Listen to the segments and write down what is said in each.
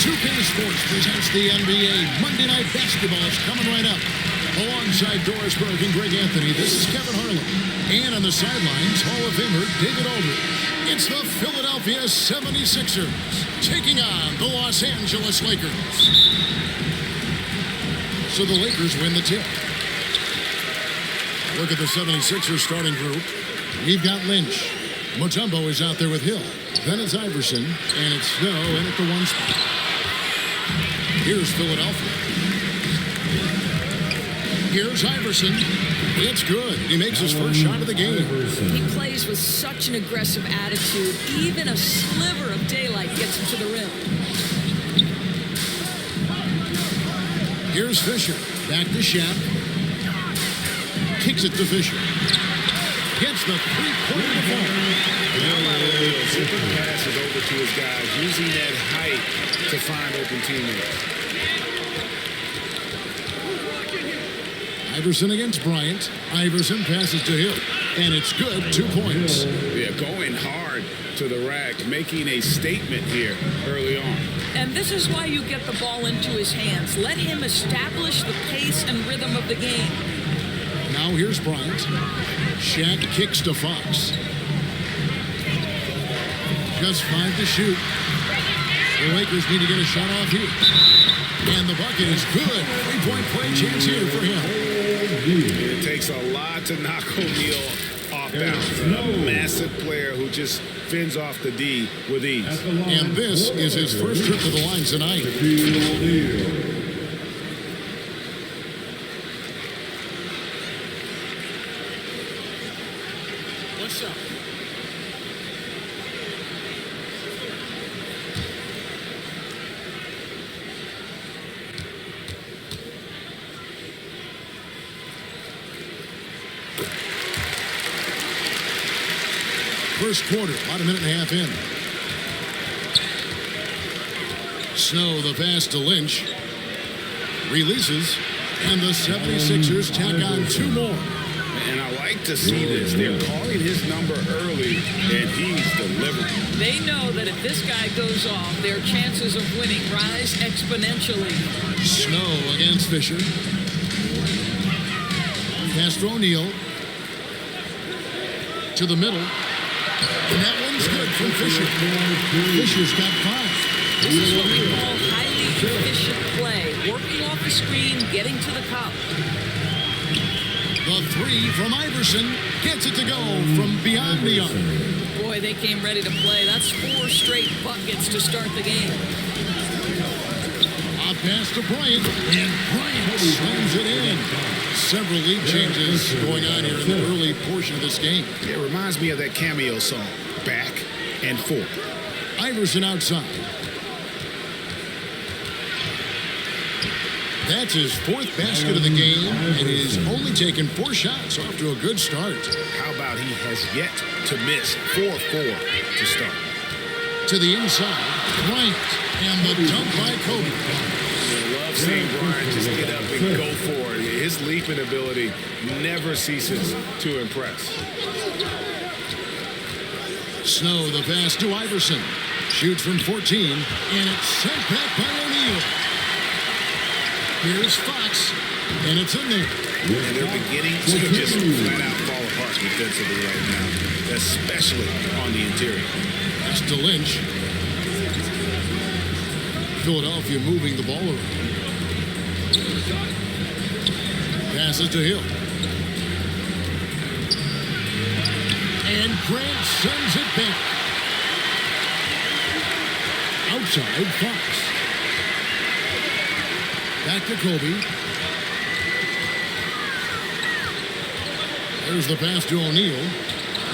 2K Sports presents the NBA. Monday Night Basketball is coming right up. Alongside Doris Burke and Greg Anthony, this is Kevin Harlan. And on the sidelines, Hall of Famer David Aldridge. It's the Philadelphia 76ers taking on the Los Angeles Lakers. So the Lakers win the tip. Look at the 76ers starting group. We've got Lynch. Mutombo is out there with Hill. Then it's Iverson, and it's Snow in at the one spot. Here's Philadelphia. Here's Iverson. It's good. He makes his first shot of the game. He plays with such an aggressive attitude. Even a sliver of daylight gets him to the rim. Here's Fisher. Back to Shaq. Kicks it to Fisher. Gets the three-pointer to fall. Zipping passes over to his guys, using that height to find open teammates. Iverson against Bryant. Iverson passes to Hill. And it's good. 2 points. Yeah, going hard to the rack, making a statement here early on. And this is why you get the ball into his hands. Let him establish the pace and rhythm of the game. Now here's Bryant. Shaq kicks to Fox. Just 5 to shoot. The Lakers need to get a shot off here. And the bucket is good. 3-point play chance here for him. It takes a lot to knock O'Neal off balance. A massive player who just fins off the D with ease. And this is his first trip to the line tonight. What's up? First quarter, about a minute and a half in. Snow, the pass to Lynch. Releases, and the 76ers tack on 2 more. And I like to see this. They're calling his number early, and he's delivering. They know that if this guy goes off, their chances of winning rise exponentially. Snow against Fisher. Pass to O'Neal. To the middle. And that one's good from Fisher. Fisher's got 5. This is what we call highly efficient play. Working off the screen, getting to the cup. The 3 from Iverson gets it to go from beyond the arc. Boy, they came ready to play. That's 4 straight buckets to start the game. A pass to Bryant, and Bryant slams it in. Several lead changes going on here in the early portion of this game. It reminds me of that cameo song, Back and Forth. Iverson outside. That's his 4th basket of the game, and he's only taken 4 shots. Off to a good start. How about he has yet to miss 4-4 to start. To the inside, Bryant, and the dunk by Kobe. I love seeing Bryant just get up and go for it. His leaping ability never ceases to impress. Snow, the pass to Iverson. Shoots from 14, and it's sent back by O'Neal. Here's Fox, and it's in there. And they're beginning to just flat out fall apart defensively right now, especially on the interior. Pass to Lynch. Philadelphia moving the ball around. Passes to Hill. And Grant sends it back. Outside, Fox. Back to Kobe. There's the pass to O'Neal.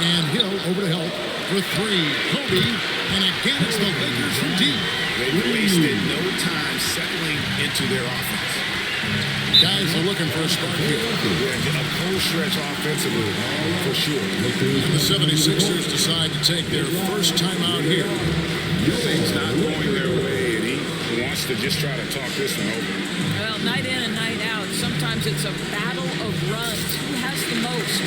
And Hill over to help for 3. Kobe. And again, it's the Lakers from deep. They wasted no time settling into their offense. Guys are looking for a spark here. Yeah, a cold stretch offensively, for sure. And the 76ers decide to take their first time out here. Things not going their way, and he wants to just try to talk this one over. Well, night in and night out, sometimes it's a battle of runs. Who has the most?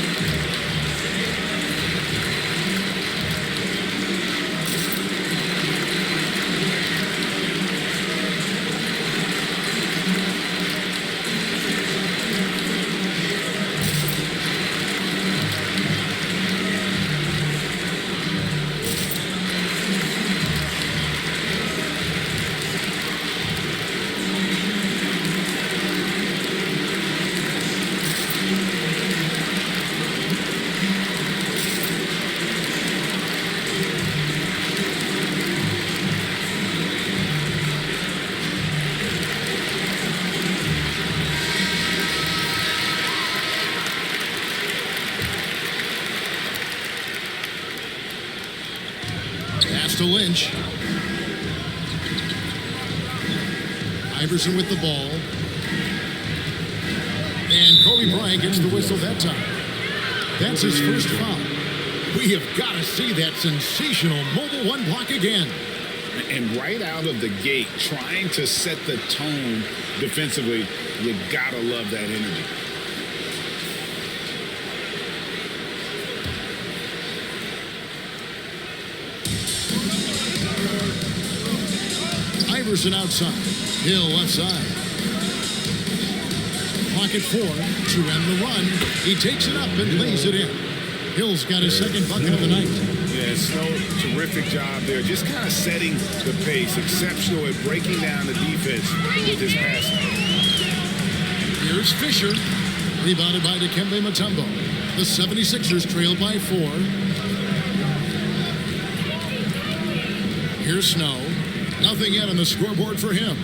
to Lynch. Iverson with the ball. And Kobe Bryant gets the whistle that time. That's his first foul. We have got to see that sensational mobile one block again. And right out of the gate, trying to set the tone defensively, you gotta love that energy. Iverson outside. Hill left side. Pocket 4 to end the run. He takes it up and lays it in. Hill's got his second bucket of the night. Yeah, Snow, terrific job there. Just kind of setting the pace. Exceptional at breaking down the defense with his passing. Here's Fisher. Rebounded by Dikembe Mutombo. The 76ers trail by 4. Here's Snow. Nothing yet on the scoreboard for him.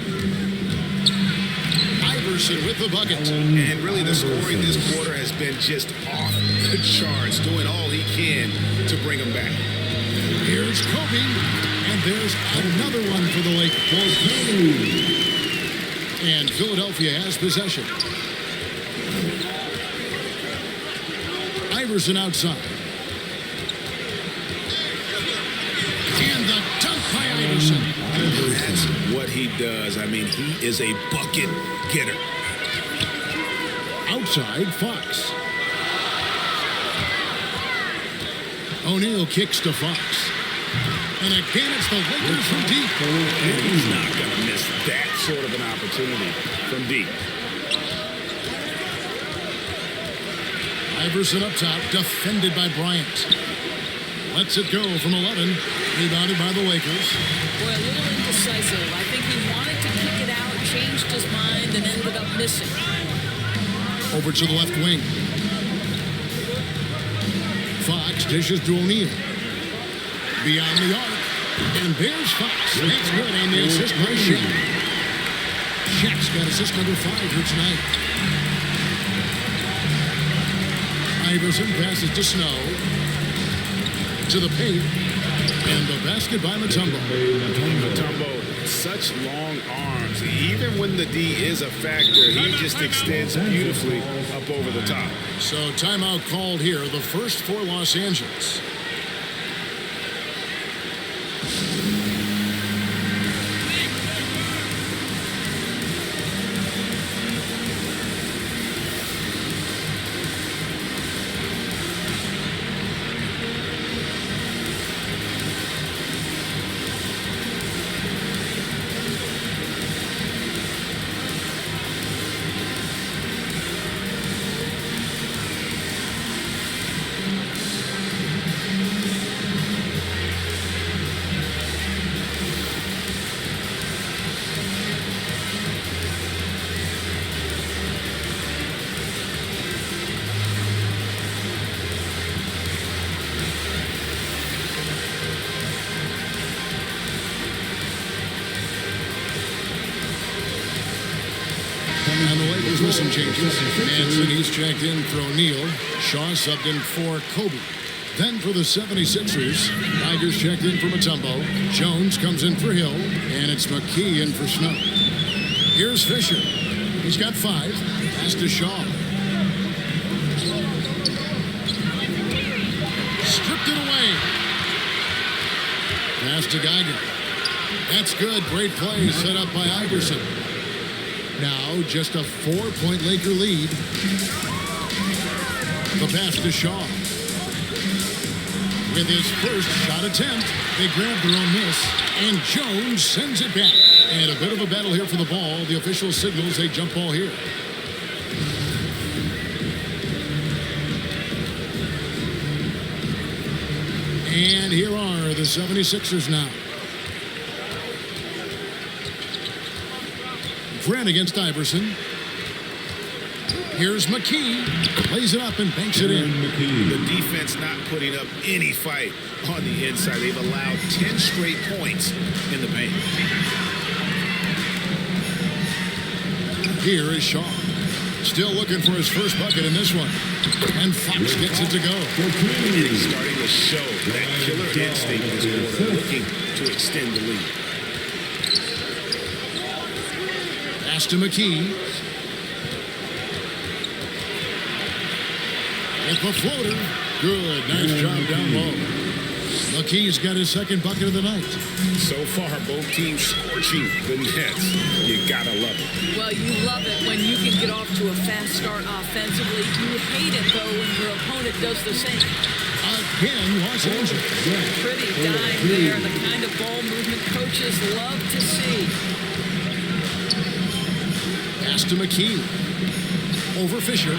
Iverson with the bucket. And really the scoring this quarter has been just off the charts, doing all he can to bring him back. Here's Kobe. And there's another one for the Lakers. And Philadelphia has possession. Iverson outside. And the dunk by Iverson. That's what he does. I mean, he is a bucket getter. Outside, Fox. O'Neal kicks to Fox. And again, it's the Lakers from deep. And he's not going to miss that sort of an opportunity from deep. Iverson up top, defended by Bryant. Lets it go from 11. Rebounded by the Lakers. Boy, a little indecisive. I think he wanted to kick it out, changed his mind, and ended up missing. Over to the left wing. Fox dishes to O'Neal. Beyond the arc. And there's Fox. That's good on the assist by Shaq. Shaq's got assist number 5 here tonight. Iverson passes to Snow. To the paint. And the basket by Mutombo. Mutombo, such long arms. Even when the D is a factor, he just extends beautifully up over the top. So timeout called here, the first for Los Angeles. And the Lakers with some changes. Manson, he's checked in for O'Neal. Shaw subbed in for Kobe. Then for the 76ers, Tigers checked in for Mutombo. Jones comes in for Hill. And it's McKee in for Snow. Here's Fisher. He's got 5. Pass to Shaw. Stripped it away. Pass to Geiger. That's good. Great play set up by Iverson. Now just a 4-point Laker lead. The pass to Shaw. With his first shot attempt, they grab their own miss, and Jones sends it back. And a bit of a battle here for the ball. The official signals a jump ball here. And here are the 76ers now. Grant against Iverson. Here's McKee. Plays it up and banks it in. The defense not putting up any fight on the inside. They've allowed 10 straight points in the paint. Here is Shaw. Still looking for his first bucket in this one. And Fox gets it to go. He's starting to show that killer instinct this quarter, looking to extend the lead. Pass to McKee. With the floater. Good. Nice job down low. McKee's got his second bucket of the night. So far, both teams scorching the nets. You gotta love it. Well, you love it when you can get off to a fast start offensively. You hate it, though, when your opponent does the same. Again, Los Angeles. Pretty dime there. The kind of ball movement coaches love to see. Pass to McKee. Over Fisher.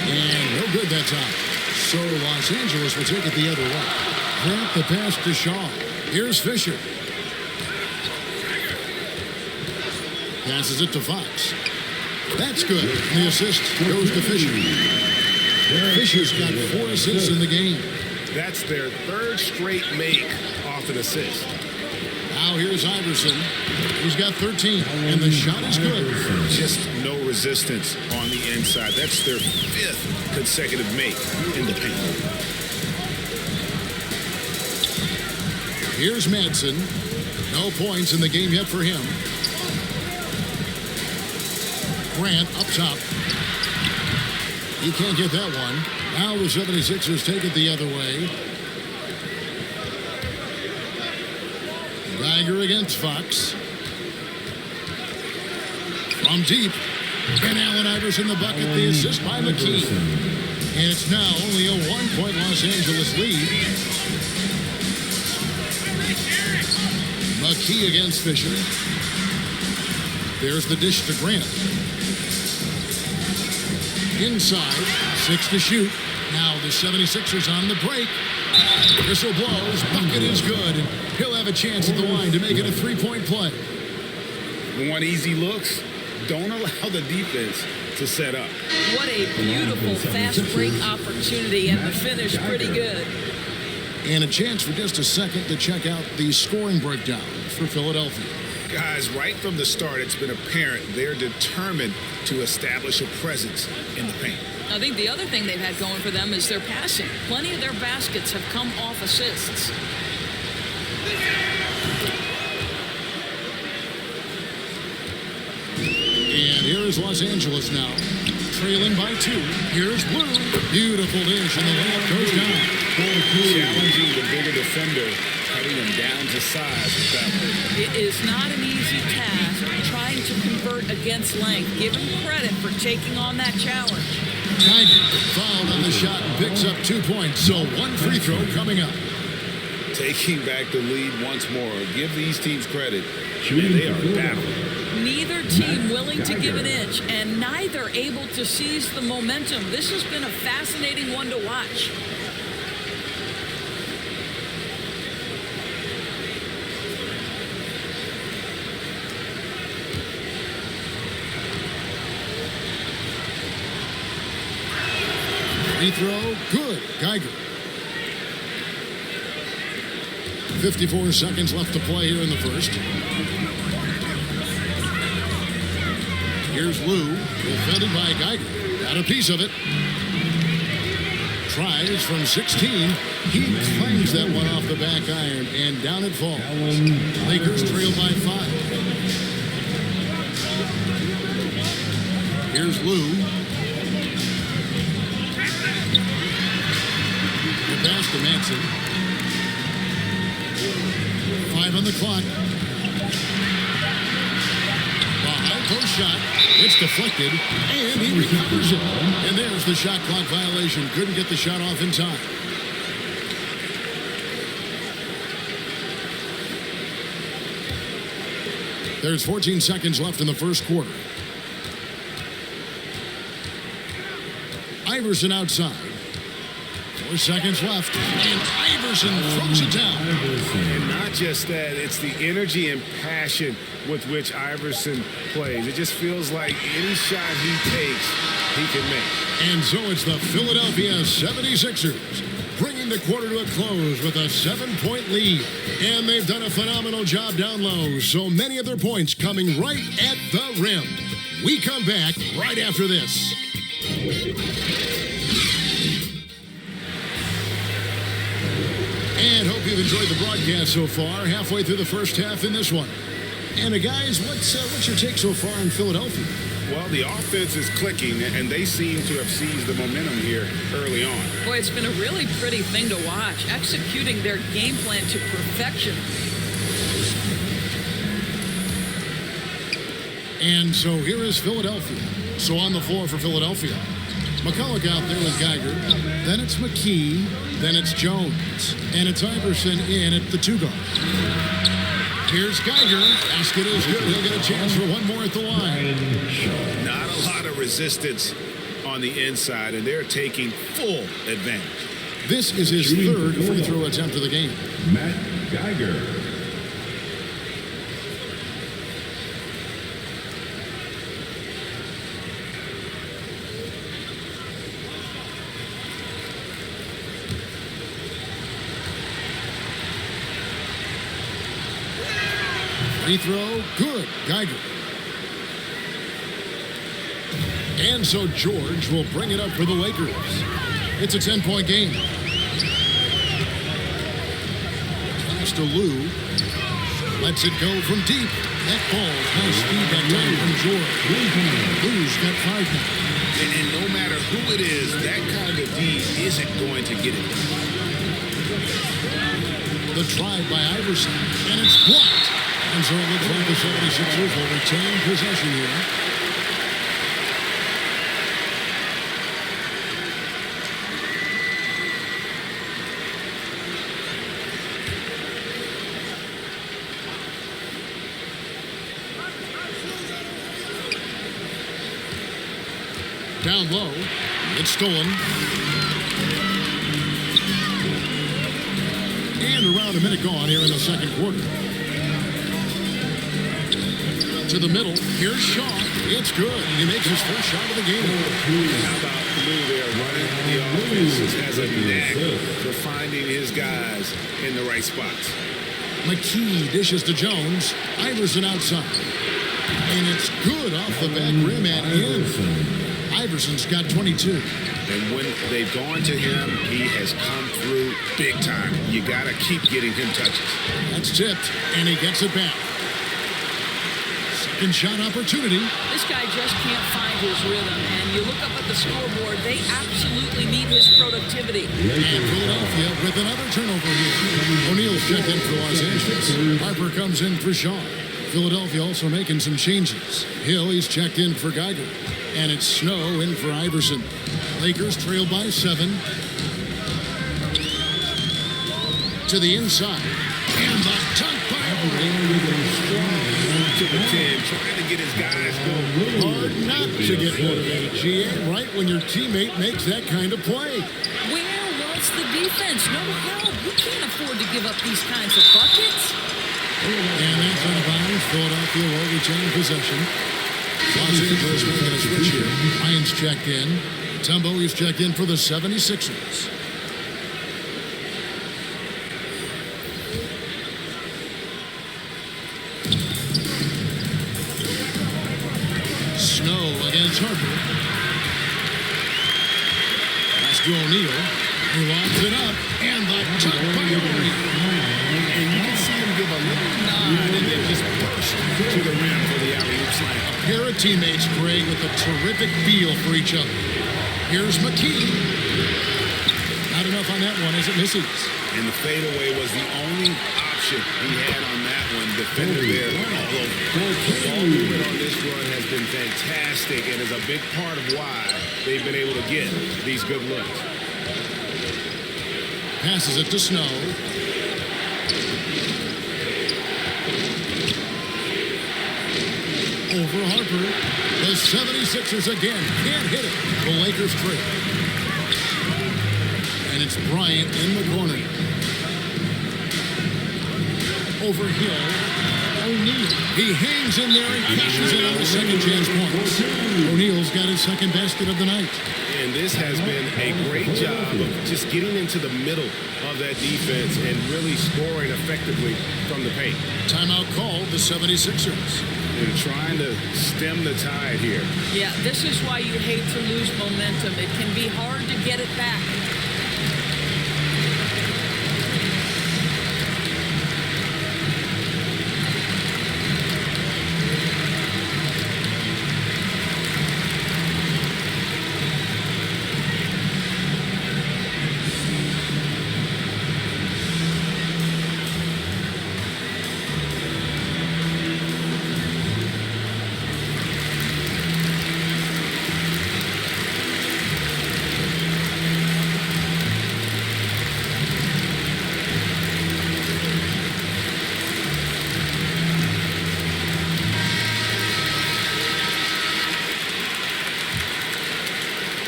And no good that time. So Los Angeles will take it the other way. Grant the pass to Shaw. Here's Fisher. Passes it to Fox. That's good. The assist goes to Fisher. Fisher's got 4 assists in the game. That's their third straight make off an assist. Now here's Iverson. He's got 13, and the shot is good. Just no resistance on the inside. That's their 5th consecutive make in the paint. Here's Madsen. No points in the game yet for him. Grant up top. He can't get that one. Now the 76ers take it the other way. Geiger against Fox. From deep. And Allen Iverson the bucket. The assist by McKee. And it's now only a 1-point Los Angeles lead. McKee against Fisher. There's the dish to Grant. Inside. 6 to shoot. Now the 76ers on the break. Whistle blows. Bucket is good. And he'll have a chance at the line to make it a 3-point play. Want easy looks? Don't allow the defense to set up. What a beautiful fast break opportunity, and the finish pretty good. And a chance for just a second to check out the scoring breakdown for Philadelphia. Guys, right from the start, it's been apparent they're determined to establish a presence in the paint. I think the other thing they've had going for them is their passing. Plenty of their baskets have come off assists. And here is Los Angeles now, trailing by 2. Here's Blue. Beautiful dish, and the layup goes down. Challenging the bigger defender, cutting him down to size with that one. It is not an easy task trying to convert against length. Give him credit for taking on that challenge. Geiger fouled on the shot and picks up 2 points. So 1 free throw coming up. Taking back the lead once more. Give these teams credit. Man, they are battling. Neither team willing to give an inch, and neither able to seize the momentum. This has been a fascinating one to watch. Free throw, good. Geiger. 54 seconds left to play here in the first. Here's Lou, defended by Geiger. Got a piece of it. Tries from 16. He claims that one off the back iron, and down it falls. Lakers trail by 5. Here's Lou. The pass to Madsen. 5 on the clock. The high post shot. It's deflected, and he recovers it. And there's the shot clock violation. Couldn't get the shot off in time. There's 14 seconds left in the first quarter. Iverson outside. 4 seconds left, and Iverson throws it down. And not just that, it's the energy and passion with which Iverson plays. It just feels like any shot he takes, he can make. And so it's the Philadelphia 76ers bringing the quarter to a close with a 7-point lead. And they've done a phenomenal job down low, so many of their points coming right at the rim. We come back right after this. And hope you've enjoyed the broadcast so far. Halfway through the first half in this one. And guys, what's your take so far in Philadelphia? Well, the offense is clicking, and they seem to have seized the momentum here early on. Boy, it's been a really pretty thing to watch, executing their game plan to perfection. And so here is Philadelphia. So on the floor for Philadelphia. McCulloch out there with Geiger. Then it's McKee. Then it's Jones. And it's Iverson in at the 2 guard. Here's Geiger. Basket is good. He'll get a chance for one more at the line. Not a lot of resistance on the inside, and they're taking full advantage. This is his third free throw attempt of the game. Matt Geiger. Free throw, good. Geiger. And so George will bring it up for the Lakers. It's a 10-point game. Pass to Lou. Lets it go from deep. That ball has speed that time from George. Lou's got 5 now. And no matter who it is, that kind of D isn't going to get it. The drive by Iverson, and it's blocked. And so it looks like the 76ers will retain possession here. Down low, it's stolen. And around a minute gone here in the second quarter. To the middle, here's Shaw. It's good. He makes his first shot of the game. How about Lou there running the offense? Has a knack for finding his guys in the right spots. McKee dishes to Jones. Iverson outside. And it's good off the back rim and in. Iverson's got 22. And when they've gone to him, he has come through big time. You got to keep getting him touches. That's tipped, and he gets it back. Second shot opportunity. This guy just can't find his rhythm, and you look up at the scoreboard, they absolutely need his productivity. And Philadelphia with another turnover here. O'Neal's checked in for Los Angeles. Harper comes in for Shaw. Philadelphia also making some changes. Hill, he's checked in for Geiger. And it's Snow in for Iverson. Lakers trail by 7. To the inside. And the dunk by To the 10, trying to get his guys going. Hard not to get motivated, GA, right when your teammate makes that kind of play. Where was the defense? No help. You can't afford to give up these kinds of buckets. And that's out of bounds. Philadelphia will retain possession. Los Angeles making a switch here. Hines checked in. Tumbo is checked in for the 76ers. Snow against Harper. Pass to O'Neal. He lobs it up. And the dunk by O'Neal. And you can see him give a little nod and then just burst to the rim for the alley-oop slam. A pair of teammates playing with a terrific feel for each other. Here's McKee. Not enough on that one as it misses. And the fadeaway was the only option he had on that one. Defender there. Although the ball movement on this run has been fantastic and is a big part of why they've been able to get these good looks. Passes it to Snow. Over Harper. The 76ers again can't hit it. The Lakers trail. And it's Bryant in the corner. Over Hill. O'Neal. He hangs in there and cashes in on the second chance points. O'Neal's got his second basket of the night. And this has been a great job of just getting into the middle of that defense and really scoring effectively from the paint. Timeout called the 76ers. They're trying to stem the tide here. Yeah, this is why you hate to lose momentum. It can be hard to get it back.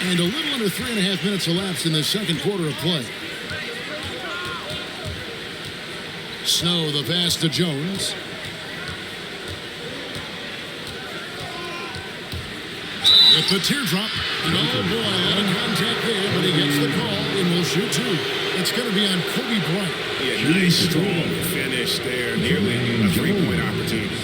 And a little under 3.5 minutes elapsed in the second quarter of play. Snow, the pass to Jones. With the teardrop. And oh boy, a lot of contact there, but he gets the call and will shoot two. It's going to be on Kobe Bryant. Yeah, nice, strong finish there. Nearly a three-point opportunity.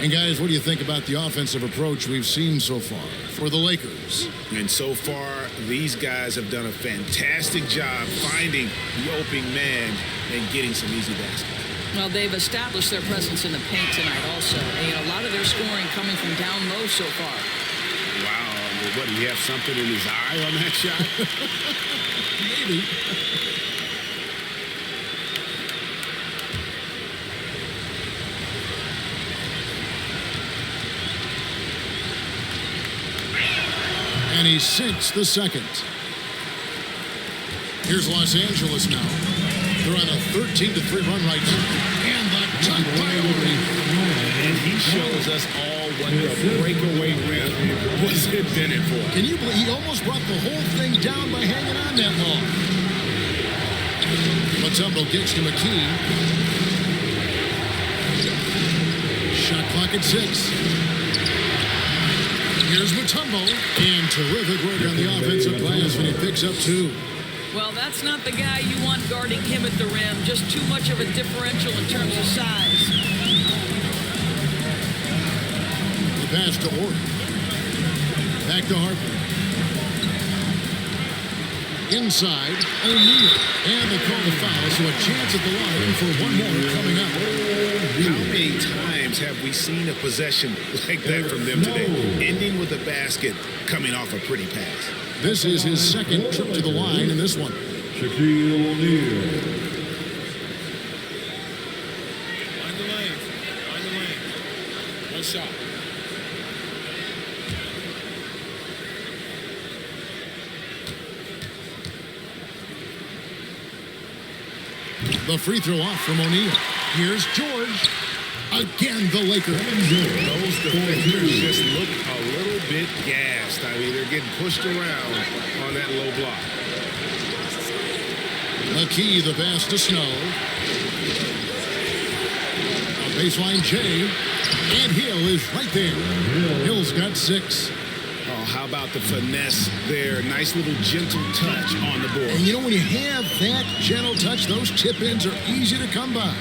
And guys, what do you think about the offensive approach we've seen so far for the Lakers? And so far, these guys have done a fantastic job finding the opening man and getting some easy baskets. Well, they've established their presence in the paint tonight also. And a lot of their scoring coming from down low so far. Wow. Well, what, do you have something in his eye on that shot? Maybe. And he sinks the second. Here's Los Angeles now. They're on a 13-3 run right now. And the dunk by Obi. And he shows us all what the breakaway rim was invented for. Can you believe he almost brought the whole thing down by hanging on that long? Mutombo gets to McKee. Shot clock at 6. Here's Mutombo, and terrific work on the offensive glass when he picks up 2. Well, that's not the guy you want guarding him at the rim. Just too much of a differential in terms of size. The pass to Orton. Back to Harper. Inside, O'Neal. And they call the foul, so a chance at the line for one more coming up. How many times have we seen a possession like that from them today? Ending with a basket, coming off a pretty pass. This is his second trip to the line in this one. Shaquille O'Neal. Find the lane. Find the lane. One shot. The free throw off from O'Neal. Here's George. Again, the Lakers. Those defenders just look a little bit gassed. I mean, they're getting pushed around on that low block. McKee, the pass to Snow. A baseline J. And Hill is right there. Hill's got 6. Oh, how about the finesse there? Nice little gentle touch on the board. And you know, when you have that gentle touch, those tip-ins are easy to come by.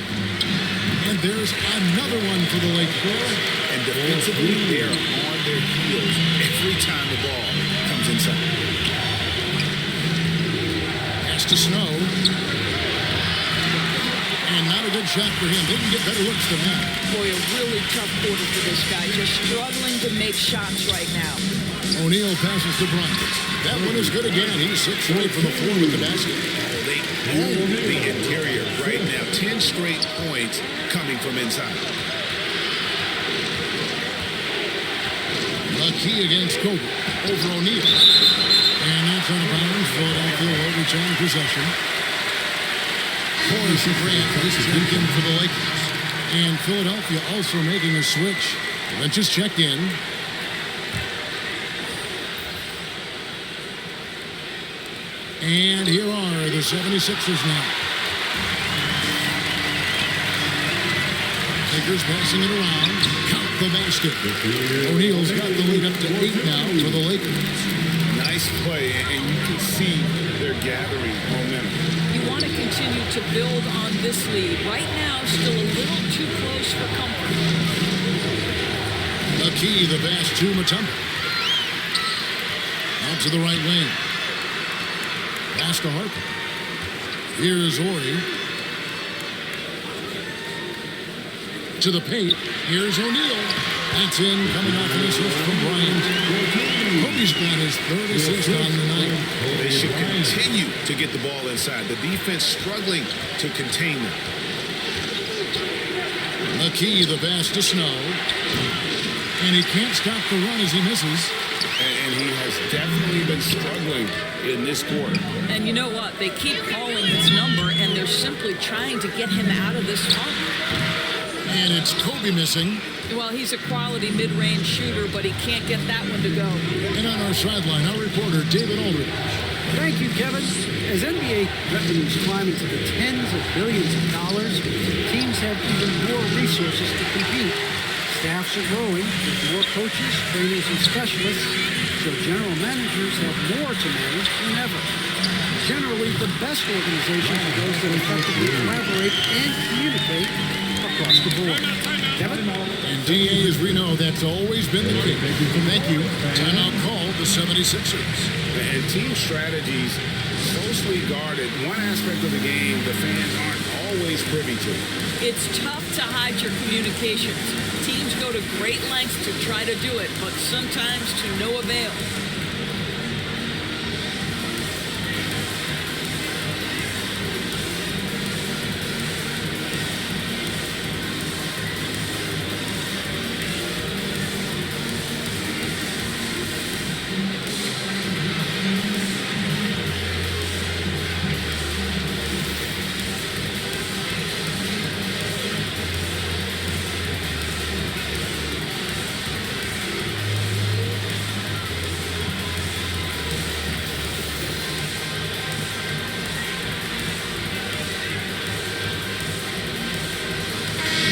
And there's another one for the Lakers. And defensively, they're on their heels every time the ball comes inside. Pass to Snow. And not a good shot for him. They can get better looks than that. Boy, a really tough quarter for this guy. Just struggling to make shots right now. O'Neal passes to Bryant. That one is good again. He's 6 away from the floor with the basket. Oh, they own the interior right now. 10 straight points coming from inside. McKee against Kobe. Over O'Neal. And that's out of bounds. Philadelphia will return possession. Horace Grant is checked in for the Lakers. And Philadelphia also making a switch. Lynch is checked in. And here are the 76ers now. Lakers passing it around. Count the basket. O'Neal's got the lead up to 8 now for the Lakers. Nice play, and you can see they're gathering momentum. You want to continue to build on this lead. Right now, still a little too close for comfort. McKee, the pass to Mutombo. Out to the right wing. Pass to Harper. Here's Ori. To the paint. Here's O'Neal. That's in, coming off an assist from Bryant. Kobe's got his third assist on the night. They should continue to get the ball inside. The defense struggling to contain them. McKee, the pass to Snow. And he can't stop the run as he misses. And he has definitely been struggling in this quarter. And you know what? They keep calling his number, and they're simply trying to get him out of this funk. And it's Kobe missing. Well, he's a quality mid-range shooter, but he can't get that one to go. And on our sideline, our reporter, David Aldridge. Thank you, Kevin. As NBA revenues climb into the tens of billions of dollars, teams have even more resources to compete. Staffs are growing with more coaches, trainers, and specialists, so general managers have more to manage than ever. Generally, the best organizations are those that effectively collaborate and communicate across the board. Kevin? And DA, as we know, that's always been the case. Thank you. Timeout call, the 76ers. And team strategies closely guarded. One aspect of the game the fans aren't always privy to. It's tough to hide your communications. Teams go to great lengths to try to do it, but sometimes to no avail.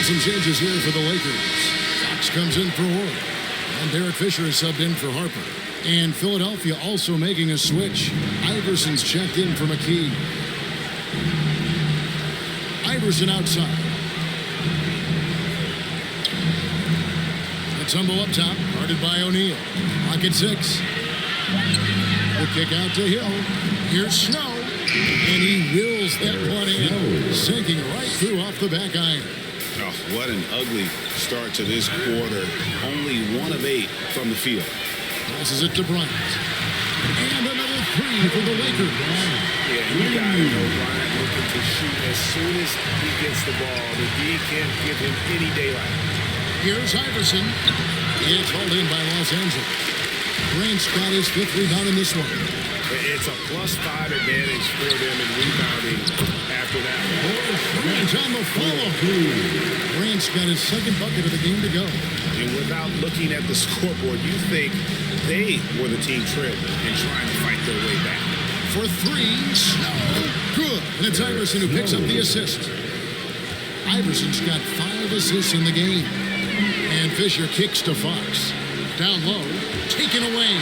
Some changes here for the Lakers. Fox comes in for Horn. And Derek Fisher is subbed in for Harper. And Philadelphia also making a switch. Iverson's checked in for McKee. Iverson outside. The tumble up top, guarded by O'Neal. Clock at 6. The kick out to Hill. Here's Snow. And he wills that one in. Sinking right through off the back iron. Oh, what an ugly start to this quarter. Only 1 of 8 from the field. Passes it to Bryant. And another 3 for the Lakers. Yeah, you got to know Bryant looking to shoot as soon as he gets the ball. The D can't give him any daylight. Here's Iverson. It's hauled in by Los Angeles. Grant's got his 5th rebound in this one. It's a +5 advantage for them in rebounding after that. Grant on the follow. Grant's got his 2nd bucket of the game to go. And without looking at the scoreboard, you think they were the team trip and trying to fight their way back. For 3, Snow. Good. And it's Iverson who picks up the assist. Iverson's got 5 assists in the game. And Fisher kicks to Fox. Down low. Taken away.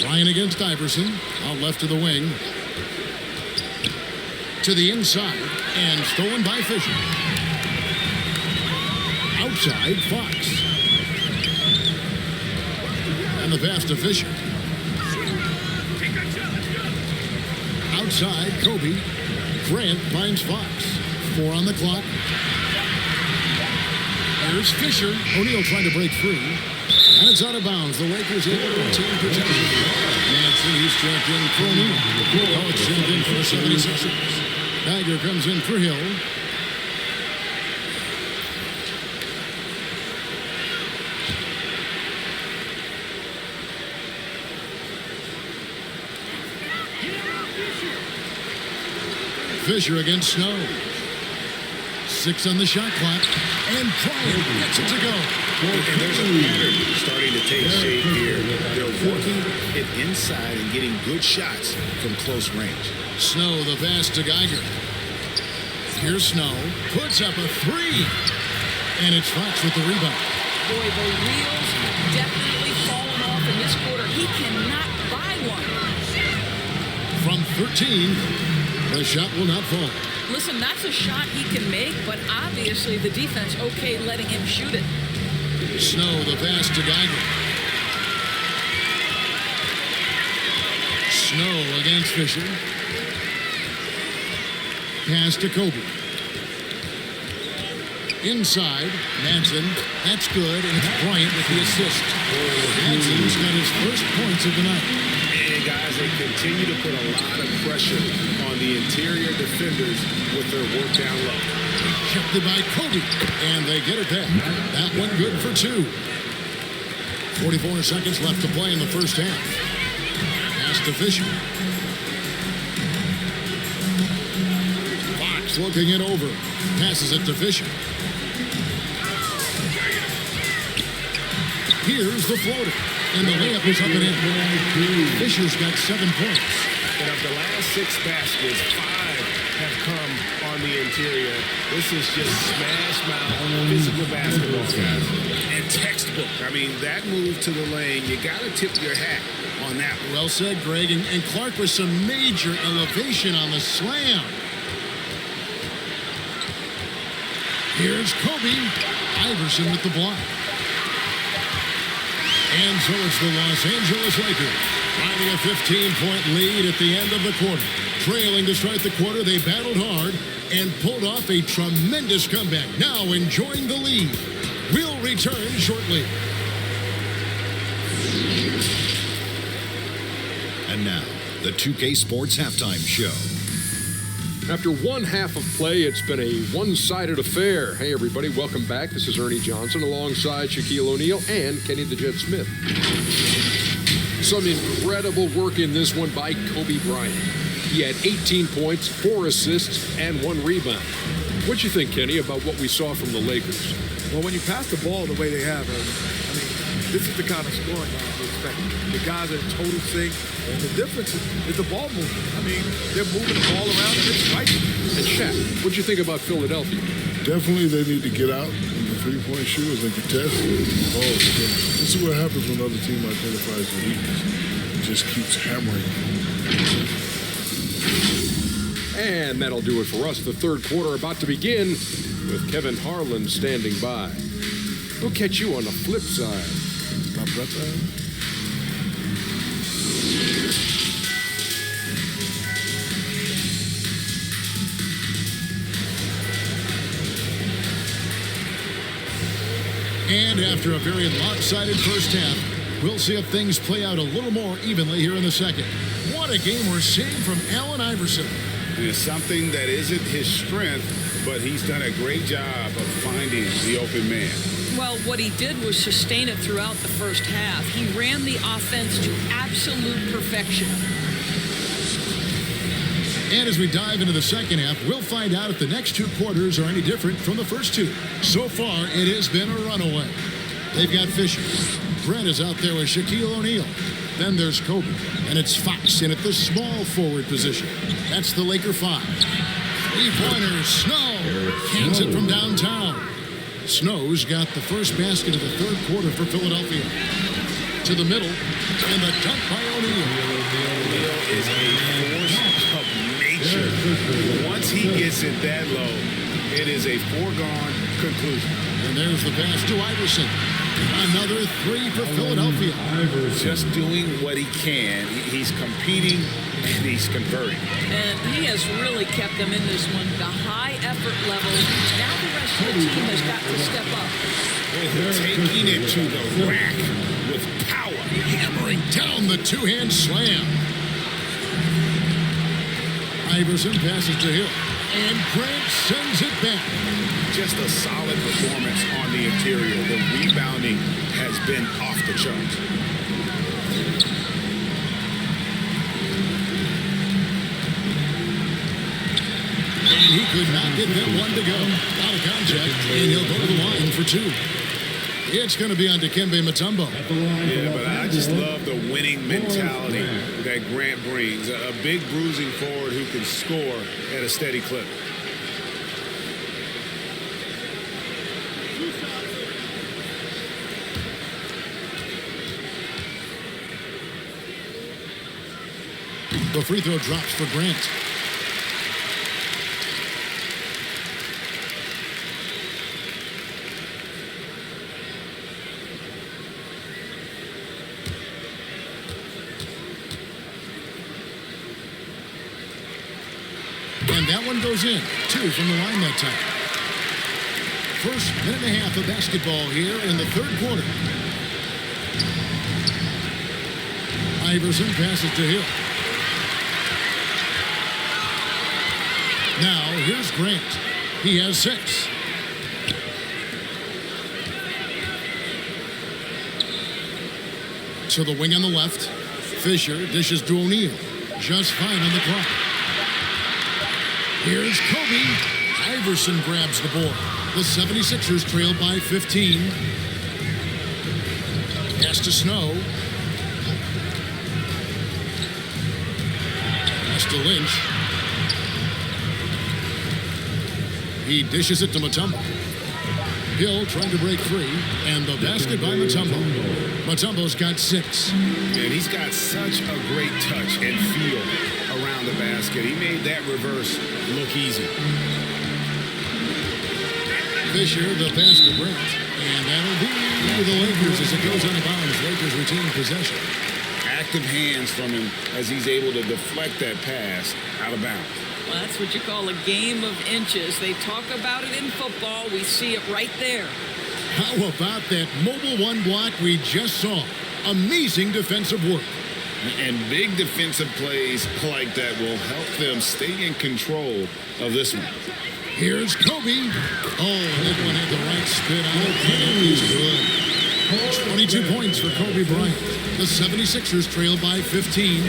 Ryan against Iverson. Out left to the wing. To the inside. And stolen by Fisher. Outside, Fox. And the pass to Fisher. Outside, Kobe. Grant finds Fox. 4 on the clock. Here's Fisher. O'Neal trying to break free. And it's out of bounds. The Lakers able to retain possession. Nancy, he's checked in for O'Neal. Coach checked in for the 76ers. Bagger comes in for Hill. Fisher against Snow. 6 on the shot clock. And Bryant gets it to go. And there's a pattern starting to take shape here. They're working it inside and getting good shots from close range. Snow, the pass to Geiger. Here's Snow. Puts up a 3. And it's Fox with the rebound. Boy, the wheels definitely fallen off in this quarter. He cannot buy one. From 13, The shot will not fall. Listen, that's a shot he can make, but obviously the defense okay letting him shoot it. Snow, the pass to Geiger. Snow against Fisher. Pass to Kobe. Inside, Madsen. That's good, and it's Bryant with the assist. Madsen's got his first points of the night. And guys, they continue to put a lot of pressure on the interior defenders with their work down low. Kept it by Kobe, and they get it back. That one good for 2. 44 seconds left to play in the first half. Pass to Fisher. Fox looking it over. Passes it to Fisher. Here's the floater. And the layup is up and in. Fisher's got 7 points. And of the last 6 baskets, 5 have come on the interior. This is just smash mouth physical basketball, guys. And textbook. I mean, that move to the lane, you got to tip your hat on that one. Well said, Greg. And Clark with some major elevation on the slam. Here's Kobe. Iverson with the block. And so it's the Los Angeles Lakers finding a 15-point lead at the end of the quarter. Trailing to start the quarter, they battled hard and pulled off a tremendous comeback. Now enjoying the lead. We'll return shortly. And now, the 2K Sports Halftime Show. After one half of play, it's been a one-sided affair. Hey, everybody, welcome back. This is Ernie Johnson alongside Shaquille O'Neal and Kenny the Jet Smith. Some incredible work in this one by Kobe Bryant. He had 18 points, 4 assists, and 1 rebound. What you think, Kenny, about what we saw from the Lakers? Well, when you pass the ball the way they have, this is the kind of scoring you expect. The guys are in total sync. And the difference is the ball movement. They're moving the ball around and it's right. And Shaq, what you think about Philadelphia? Definitely they need to get out in the three-point shooters and contest. This is what happens when another team identifies the weakness. It just keeps hammering. And that'll do it for us. The third quarter about to begin with Kevin Harlan standing by. We'll catch you on the flip side. Stop that time. And after a very lopsided first half, we'll see if things play out a little more evenly here in the second. What a game we're seeing from Allen Iverson. It's something that isn't his strength, but he's done a great job of finding the open man. Well, what he did was sustain it throughout the first half. He ran the offense to absolute perfection. And as we dive into the second half, we'll find out if the next 2 quarters are any different from the first 2. So far, it has been a runaway. They've got Fisher. Brent is out there with Shaquille O'Neal. Then there's Kobe. And it's Fox in at the small forward position. That's the Laker 5. 3-pointer, Snow. Cans it from downtown. Snow's got the first basket of the third quarter for Philadelphia. To the middle. And the dunk by O'Neal. O'Neal is a force of nature. Once he gets it that low, it is a foregone conclusion. And there's the pass to Iverson. Another 3 for Philadelphia. Just doing what he can. He's competing and he's converting. And he has really kept them in this one. The high effort level. Now the rest of the team has got to step up. Taking it to the rack with power. Hammering down the 2-hand slam. Iverson passes to Hill. And Grant sends it back. Just a solid performance on the interior. The rebounding has been off the charts. And he could not get that one to go. Out of contact, and he'll go to the line for 2. It's going to be on Dikembe Mutombo. Yeah, but I just love the winning mentality that Grant brings. A big bruising forward who can score at a steady clip. The free throw drops for Grant. that one goes in. 2 from the line that time. First minute and a half of basketball here in the third quarter. Iverson passes to Hill. Now, here's Grant. He has 6. To the wing on the left. Fisher dishes to O'Neal. Just fine on the clock. Here's Kobe. Iverson grabs the ball. The 76ers trail by 15. Pass to Snow. Pass to Lynch. He dishes it to Mutombo. Hill trying to break free, and the basket by Mutombo. Mutombo's got 6. And he's got such a great touch and feel around the basket. He made that reverse look easy. Fisher, the pass to Grant. And that'll be the Lakers as it goes out of bounds. Lakers retain possession. Active hands from him as he's able to deflect that pass out of bounds. Well, that's what you call a game of inches. They talk about it in football. We see it right there. How about that mobile one block we just saw? Amazing defensive work. And big defensive plays like that will help them stay in control of this one. Here's Kobe. Oh, that one had the right spin on it, and he's good. 22 points for Kobe Bryant. The 76ers trail by 15.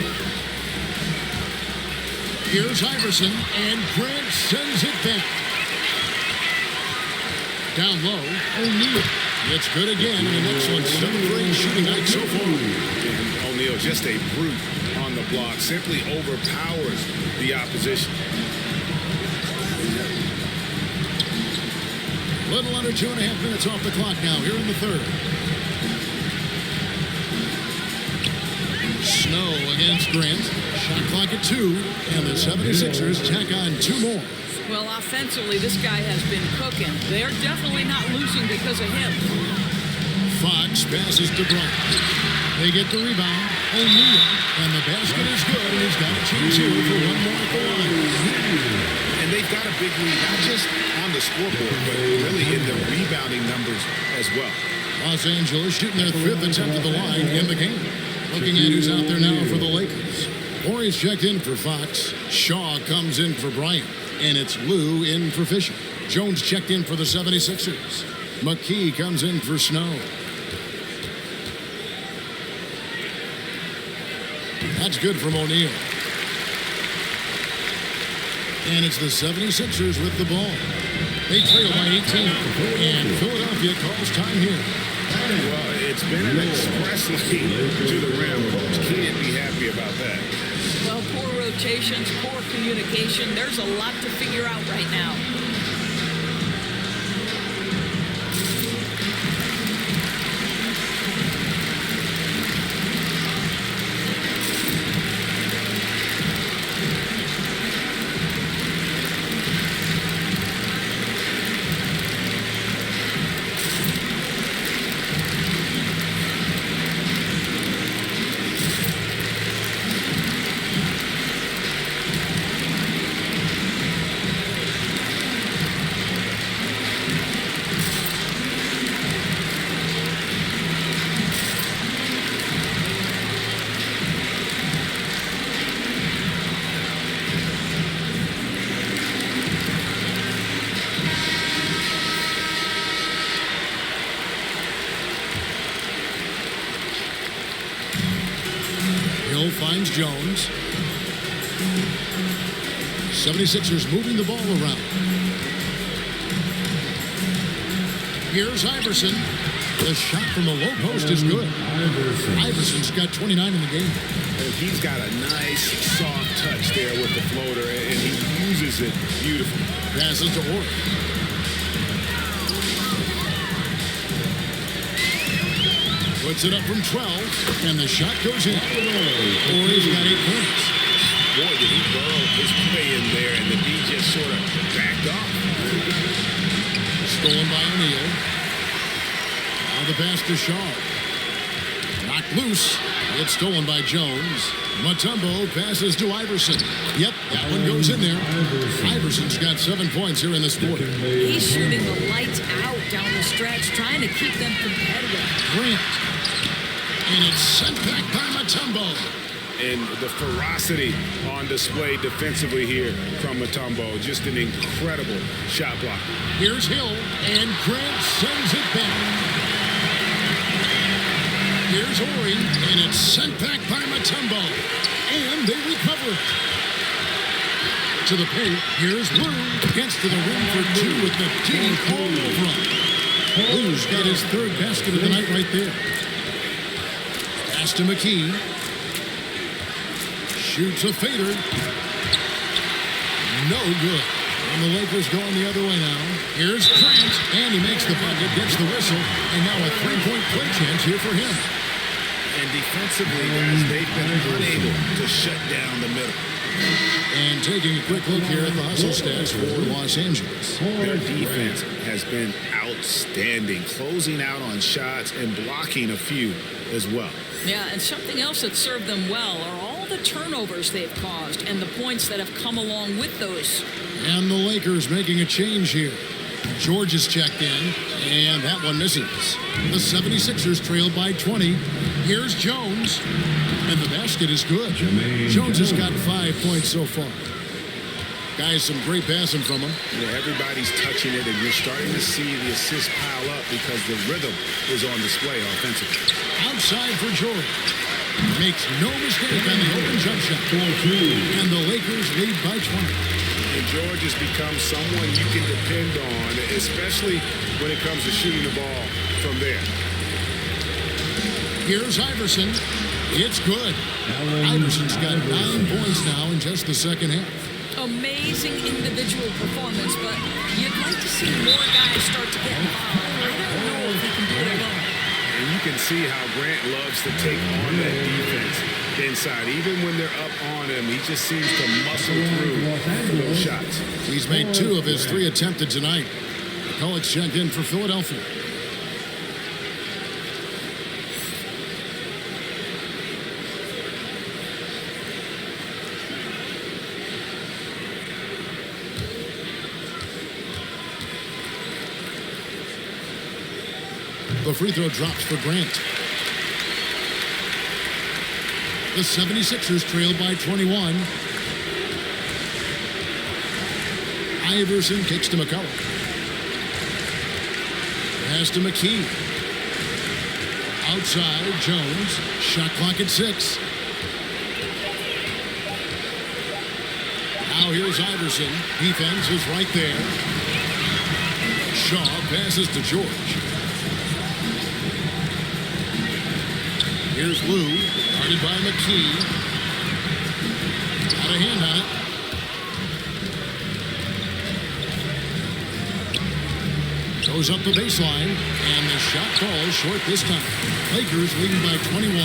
Here's Iverson, and Grant sends it back. Down low, O'Neal. It's good again, and an excellent 7th grade shooting night so far. And O'Neal, just a brute on the block, simply overpowers the opposition. Little under 2.5 minutes off the clock now, here in the third. Snow against Grant. Shot clock at 2, and the 76ers tack on 2 more. Well, offensively, this guy has been cooking. They're definitely not losing because of him. Fox passes to Bryant. They get the rebound. O'Neal, and the basket is good, and he's got a chance here for one more at the line. And they've got a big lead, not just on the scoreboard, but really in the rebounding numbers as well. Los Angeles shooting their 5th attempt at the line in the game. Looking at who's out there now for the Lakers. Horry's checked in for Fox. Shaw comes in for Bryant. And it's Lou in for Fisher. Jones checked in for the 76ers. McKee comes in for Snow. That's good from O'Neal. And it's the 76ers with the ball. They trail by 18. And Philadelphia calls time here. Well, it's been an express lane to the rim. Coach can't be happy about that. Well, poor rotations, poor communication. There's a lot to figure out right now. Finds Jones. 76ers moving the ball around. Here's Iverson. The shot from the low post is good. Iverson's got 29 in the game. And he's got a nice, soft touch there with the floater, and he uses it beautifully. Passes to Horry. Puts it up from 12, and the shot goes in. Horry's got 8 points. Boy, did he burrow his play in there, and the D just sort of backed off. Stolen by O'Neal. Now the pass to Shaw. Knocked loose, It's stolen by Jones. Mutombo passes to Iverson. Yep, that one goes in there. Iverson's got 7 points here in this quarter. He's shooting the lights out down the stretch, trying to keep them competitive. Grant. And it's sent back by Mutombo. And the ferocity on display defensively here from Mutombo. Just an incredible shot block. Here's Hill, and Grant sends it back. Here's Horry, and it's sent back by Mutombo. And they recover it. To the paint, here's Lou. Gets to the rim for two with the D all over him. Lou's got his third basket of the night right there. Pass to McKee. Shoots a fader. No good. And the Lakers going the other way now. Here's Grant, and he makes the bucket, gets the whistle, and now a three-point play chance here for him. And defensively, guys, they've been unable to shut down the middle. And taking a quick look here at the hustle stats for Los Angeles. Their defense has been outstanding, closing out on shots and blocking a few as well. Yeah, and something else that served them well are all the turnovers they've caused and the points that have come along with those. And the Lakers making a change here. George is checked in, and that one misses. The 76ers trailed by 20. Here's Jones, and the basket is good. Jones has got 5 points so far. Guys, some great passing from him. Yeah, everybody's touching it, and you're starting to see the assists pile up because the rhythm is on display offensively. Outside for George. Makes no mistake on the open jump shot. And the Lakers lead by 20. And George has become someone you can depend on, especially when it comes to shooting the ball from there. Here's Iverson. It's good. Iverson's got 9 points now in just the second half. Amazing individual performance, but you'd like to see more guys start to get involved. I don't know if they can do it alone. And you can see how Grant loves to take on that defense inside. Even when they're up on him, he just seems to muscle through those shots. He's made 2 of his 3 attempted tonight. McCulloch's checked in for Philadelphia. The free throw drops for Grant. The 76ers trail by 21. Iverson kicks to McCulloch. Pass to McKee. Outside, Jones. Shot clock at 6. Now here's Iverson. Defense is right there. Shaw passes to George. Here's Lou, guarded by McKee. Got a hand on it. Goes up the baseline, and the shot falls short this time. Lakers leading by 21.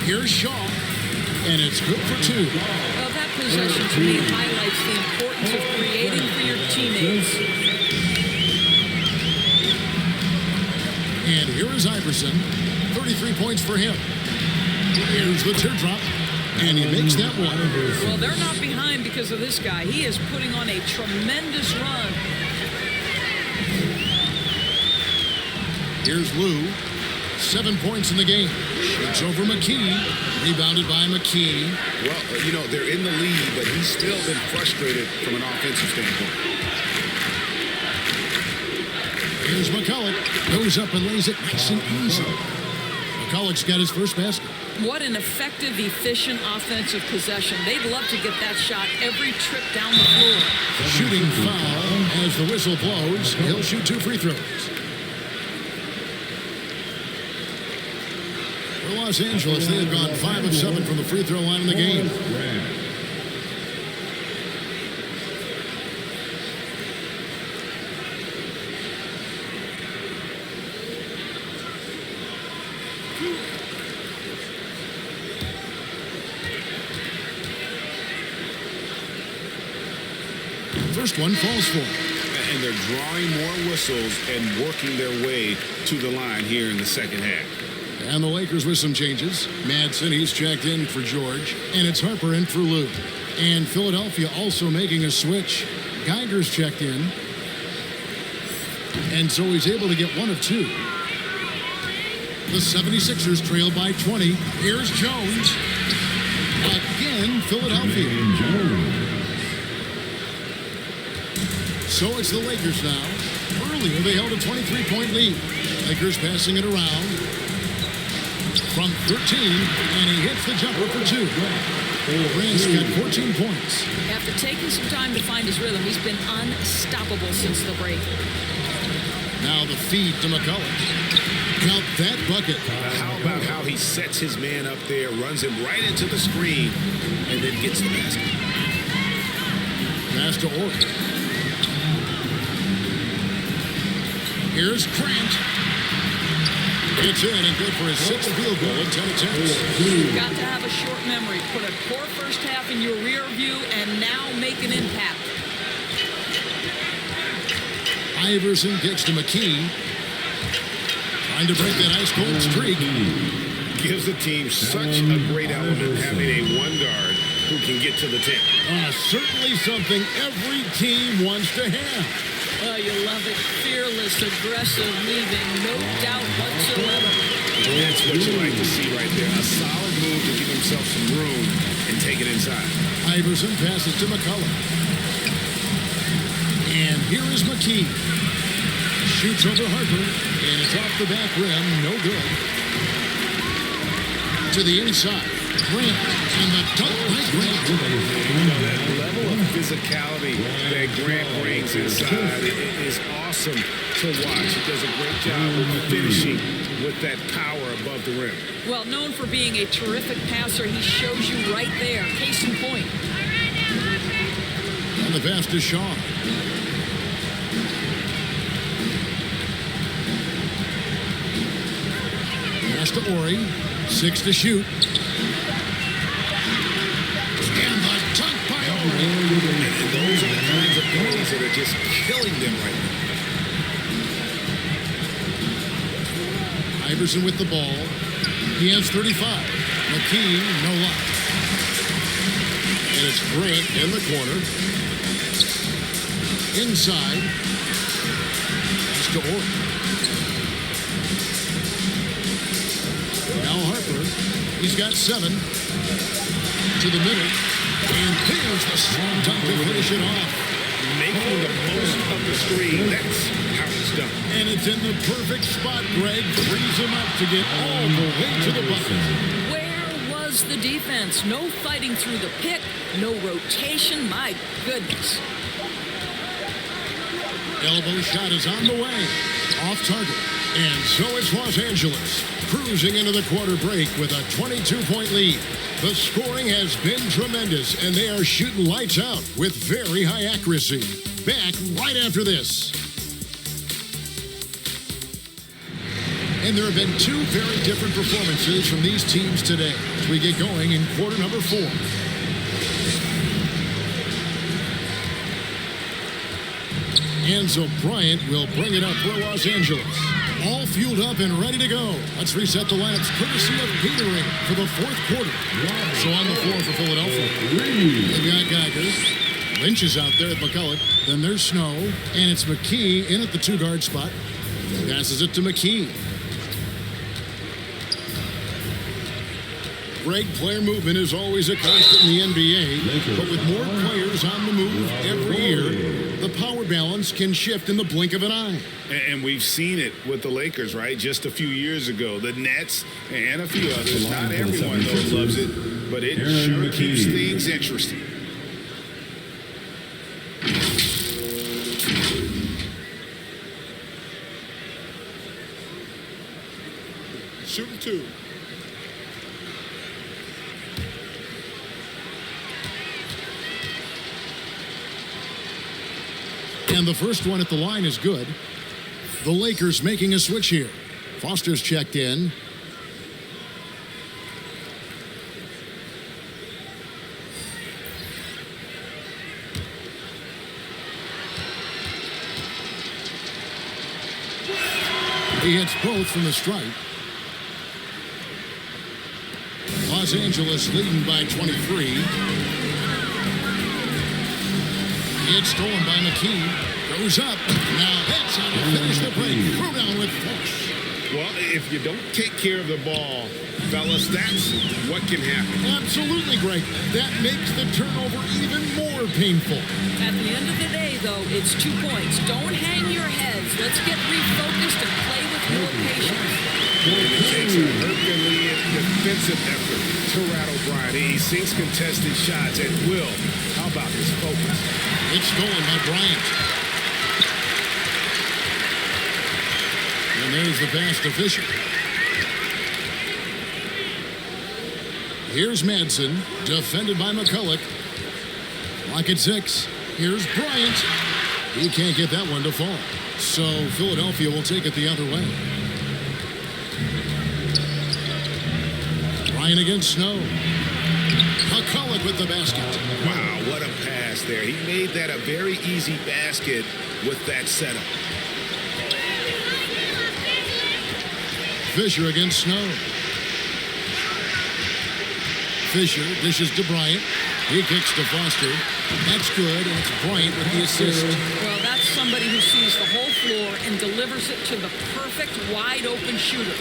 Here's Shaw, and it's good for 2. Well, that possession to me highlights the importance of creating for your teammates. And here is Iverson. 33 points for him. Here's the teardrop, and he makes that one. Well, they're not behind because of this guy. He is putting on a tremendous run. Here's Lou. 7 points in the game. Shoots over McKee. Rebounded by McKee. Well, you know, they're in the lead, but he's still been frustrated from an offensive standpoint. Here's McCulloch. Goes up and lays it nice and easy. McCulloch's got his first basket. What an effective, efficient offensive possession. They'd love to get that shot every trip down the floor. Shooting foul as the whistle blows. He'll shoot 2 free throws. For Los Angeles, they have gone 5 of 7 from the free throw line in the game. First one falls for him. And they're drawing more whistles and working their way to the line here in the second half. And the Lakers with some changes. Madsen, he's checked in for George. And it's Harper in for Lou. And Philadelphia also making a switch. Geiger's checked in. And so he's able to get one of two. The 76ers trail by 20. Here's Jones. Again, Philadelphia. So it's the Lakers now. Earlier, they held a 23-point lead. Lakers passing it around from 13, and he hits the jumper for two. Grant's got 14 points. After taking some time to find his rhythm, he's been unstoppable since the break. Now the feed to McCullough. Count that bucket. How about how he sets his man up there, runs him right into the screen, and then gets the basket. Pass to Orr. Here's Grant. It's in and good for his sixth field goal in 10 attempts. You've got to have a short memory. Put a poor first half in your rear view and now make an impact. Iverson kicks to McKee. Trying to break that ice cold streak. Gives the team such a great element having a one guard who can get to the 10. Certainly something every team wants to have. Oh, you love it. Fearless, aggressive, leaving no doubt whatsoever. And that's what you like to see right there. A solid move to give himself some room and take it inside. Iverson passes to McCullough. And here is McKee. Shoots over Harper, and it's off the back rim. No good. To the inside. Grant, and the dunk by Grant. That level of physicality that Grant brings inside is awesome to watch. He does a great job of finishing with that power above the rim. Well, known for being a terrific passer, he shows you right there. Case in point. And the pass to Shaw. Pass to Ori. 6 to shoot. And the dunk by Ori. And those are the kinds of plays that are just killing them right now. Iverson with the ball. He has 35. McKee, no luck. And it's Grant in the corner. Inside. Pass to Ori. Now Harper. He's got 7. To the middle. And there's the slam dunk to finish it off. Making the most of the screen. That's how it's done. And it's in the perfect spot, Greg. Frees him up to get all the way to the bucket. Where was the defense? No fighting through the pick. No rotation. My goodness. Elbow shot is on the way. Off target. And so it's Los Angeles, cruising into the quarter break with a 22-point lead. The scoring has been tremendous, and they are shooting lights out with very high accuracy. Back right after this. And there have been two very different performances from these teams today as we get going in quarter number 4. Enzo Bryant will bring it up for Los Angeles. All fueled up and ready to go. Let's reset the lineups courtesy of Petering for the fourth quarter. So on the floor for Philadelphia. They've got Geiger. Lynch is out there at McCullough. Then there's Snow. And it's McKee in at the 2-guard spot. Passes it to McKee. Greg, player movement is always a constant in the NBA, but with more players on the move every year, the power balance can shift in the blink of an eye. And we've seen it with the Lakers, right? Just a few years ago. The Nets and a few others. Not everyone, though, loves it, but it sure keeps things interesting. Shooting 2. And the first one at the line is good. The Lakers making a switch here. Foster's checked in. He hits both from the stripe. Los Angeles leading by 23. It's stolen by McKee. Goes up. Now hits on to finish the break. Throw down with force. Well, if you don't take care of the ball, fellas, that's what can happen. Absolutely, Greg. That makes the turnover even more painful. At the end of the day, though, it's 2 points. Don't hang your heads. Let's get refocused and play with more patience. And it takes a Herculean defensive effort to rattle Bryant. He sinks contested shots at will. How about his focus? It's stolen by Bryant. And there's the pass to Fisher. Here's Madsen, defended by McCulloch. Lock at 6. Here's Bryant. He can't get that one to fall. So Philadelphia will take it the other way. Bryant against Snow. McCulloch with the basket. Wow, what a pass there. He made that a very easy basket with that setup. Fisher against Snow. Fisher dishes to Bryant. He kicks to Foster. That's good, and it's Bryant with the assist. Well, that's somebody who sees the whole floor and delivers it to the perfect wide-open shooter.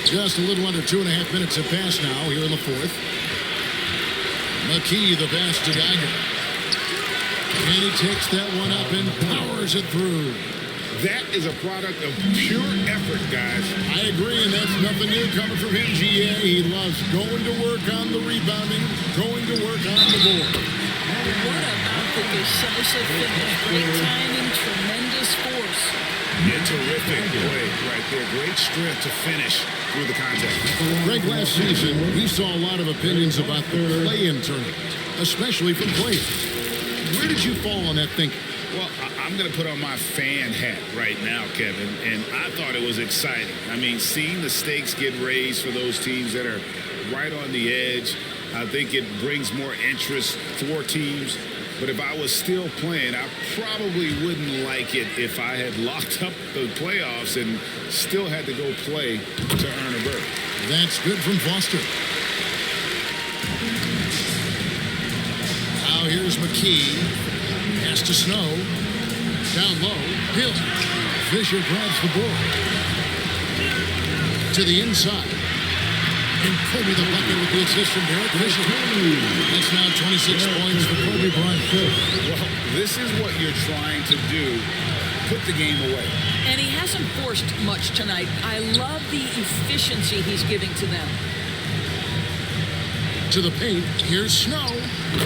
Just a little under 2.5 minutes have passed now here in the fourth. McKee, the pass to Geiger. And he takes that one up and powers it through. That is a product of pure effort, guys. I agree, and that's nothing new coming from him, GA. He loves going to work on the rebounding, going to work on the board. What about the decisive finish? Great timing, tremendous force. Yeah, terrific play right there. Great strength to finish through the contact. Greg, last season, we saw a lot of opinions about the play-in tournament, especially from players. Where did you fall on that thinking? Well, I'm going to put on my fan hat right now, Kevin, and I thought it was exciting. I mean, seeing the stakes get raised for those teams that are right on the edge, I think it brings more interest for teams. But if I was still playing, I probably wouldn't like it if I had locked up the playoffs and still had to go play to earn a berth. That's good from Foster. Now here's McKee. Pass to Snow. Down low. Hill. Fisher grabs the ball. To the inside. And Kobe the bucket with the assist from Derek Fisher. That's now 26 points for Kobe Bryant. Well, this is what you're trying to do. Put the game away. And he hasn't forced much tonight. I love the efficiency he's giving to them. To the paint. Here's Snow.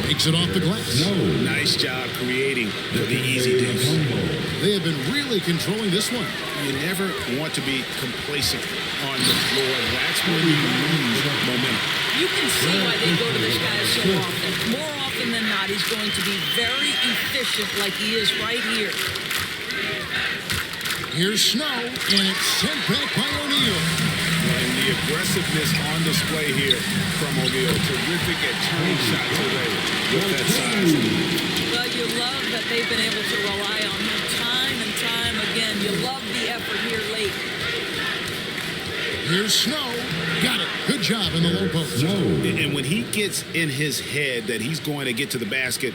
Takes it off the glass. Nice job creating the easy deuce. They have been really controlling this one. You never want to be complacent on the floor. That's when you lose momentum. You can see why they go to this guy so often. More often than not, he's going to be very efficient like he is right here. Here's Snow, and it's sent back by O'Neal. And the aggressiveness on display here from O'Neal. Terrific at turning shots away with that size. Well, you love that they've been able to rely on him time and time again. You love the effort here late. Here's Snow. Got it. Good job in the low post. And when he gets in his head that he's going to get to the basket,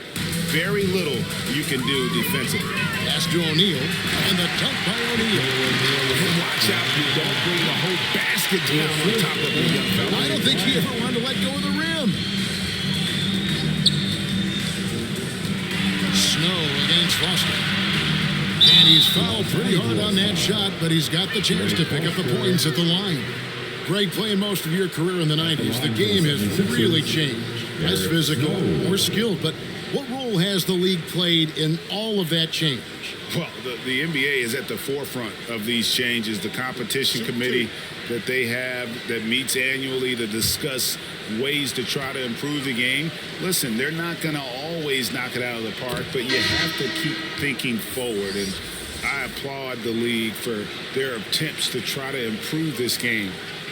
very little you can do defensively. Pass to O'Neal, and the dunk by O'Neal. And watch out, you don't bring the whole basket down on top of the young fella. I don't think he ever wanted to let go of the rim. Snow against Foster. And he's fouled pretty hard on that shot, but he's got the chance to pick up the points at the line. Greg, playing most of your career in the 90s, the game has really changed. Less physical, more skilled, but what role has the league played in all of that change? Well, the NBA is at the forefront of these changes. The competition committee that they have that meets annually to discuss ways to try to improve the game. Listen, they're not going to always knock it out of the park, but you have to keep thinking forward. And I applaud the league for their attempts to try to improve this game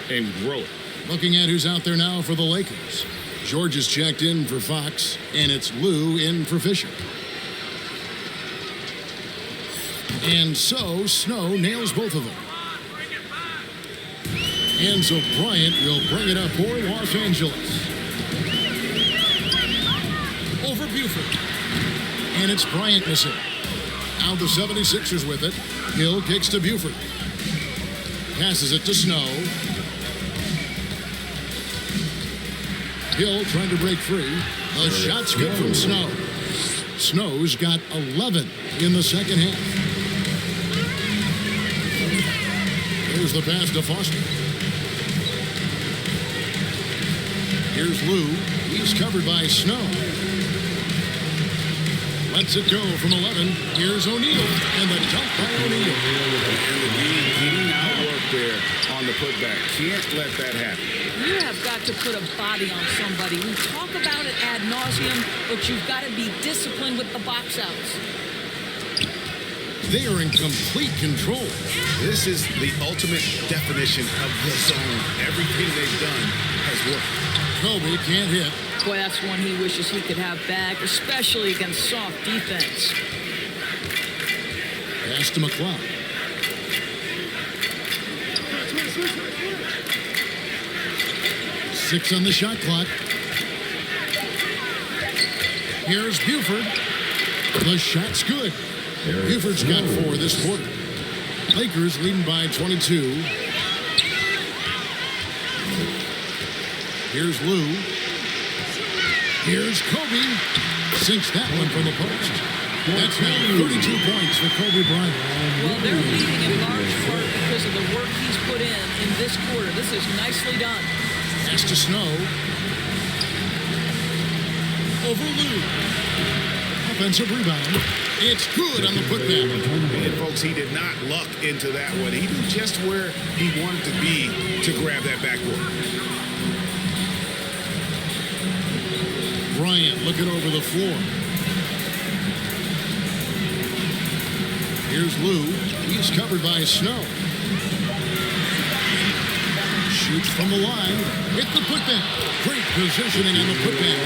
and grow it. Looking at who's out there now for the Lakers. George is checked in for Fox, and it's Lou in for Fisher. And so Snow nails both of them. And so Bryant will bring it up for Los Angeles. Over Buford. And it's Bryant missing. Now the 76ers with it. Hill kicks to Buford. Passes it to Snow. Hill trying to break free. The shot's good from Snow. Snow's got 11 in the second half. There's the pass to Foster. Here's Lou. He's covered by Snow. Lets it go from 11. Here's O'Neal. And the dunk by O'Neal. And the getting outwork there on the putback. Can't let that happen. You have got to put a body on somebody. We talk about it ad nauseum, but you've got to be disciplined with the box outs. They are in complete control. This is the ultimate definition of the zone. Everything they've done has worked. Kobe can't hit. Boy, that's one he wishes he could have back, especially against soft defense. Pass to McLeod. Six on the shot clock. Here's Buford. The shot's good. Buford's got 4 this quarter. Lakers leading by 22. Here's Lou. Here's Kobe. Sinks that one from the post. That's now 32 points for Kobe Bryant. Well, they're leading in large part because of the work he's put in this quarter. This is nicely done. Pass to Snow. Over Lou. Offensive rebound. It's good on the putback. And folks, he did not luck into that one. He knew just where he wanted to be to grab that backboard. Bryant looking over the floor. Here's Lou. He's covered by Snow. Shoots from the line. Hit the putback. Great positioning on the putback.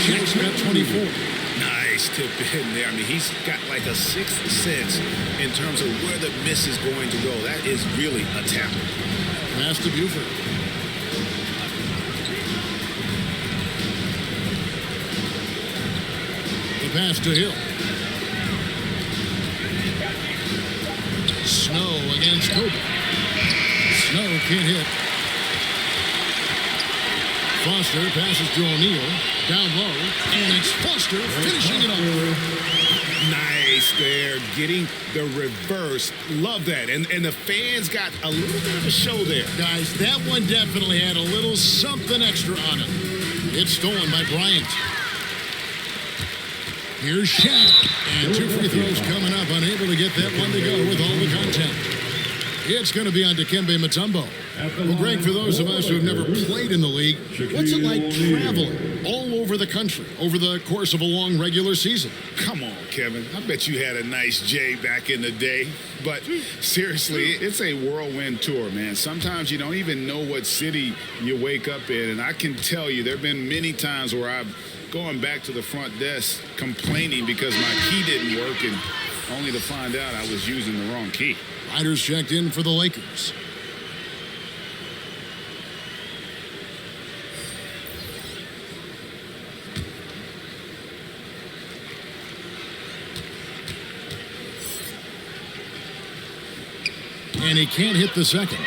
Shaq's got 24. Nice tip in there. I mean, he's got like a sixth sense in terms of where the miss is going to go. That is really a tap. Pass to Buford. The pass to Hill. Snow against Kobe. Snow can't hit. Foster passes to O'Neal. Down low. And it's Foster finishing it up. Nice there. Getting the reverse. Love that. And the fans got a little bit of a show there. Guys, that one definitely had a little something extra on it. It's stolen by Bryant. Here's Shaq. And 2 free throws coming up. Unable to get that one to go with all the content. It's going to be on Dikembe Mutombo. Well, Greg, for those of us who have never played in the league, what's it like traveling all over the country over the course of a long regular season? Come on, Kevin. I bet you had a nice J back in the day. But seriously, it's a whirlwind tour, man. Sometimes you don't even know what city you wake up in. And I can tell you there have been many times where I've gone back to the front desk complaining because my key didn't work, and only to find out I was using the wrong key. Riders checked in for the Lakers. And he can't hit the second.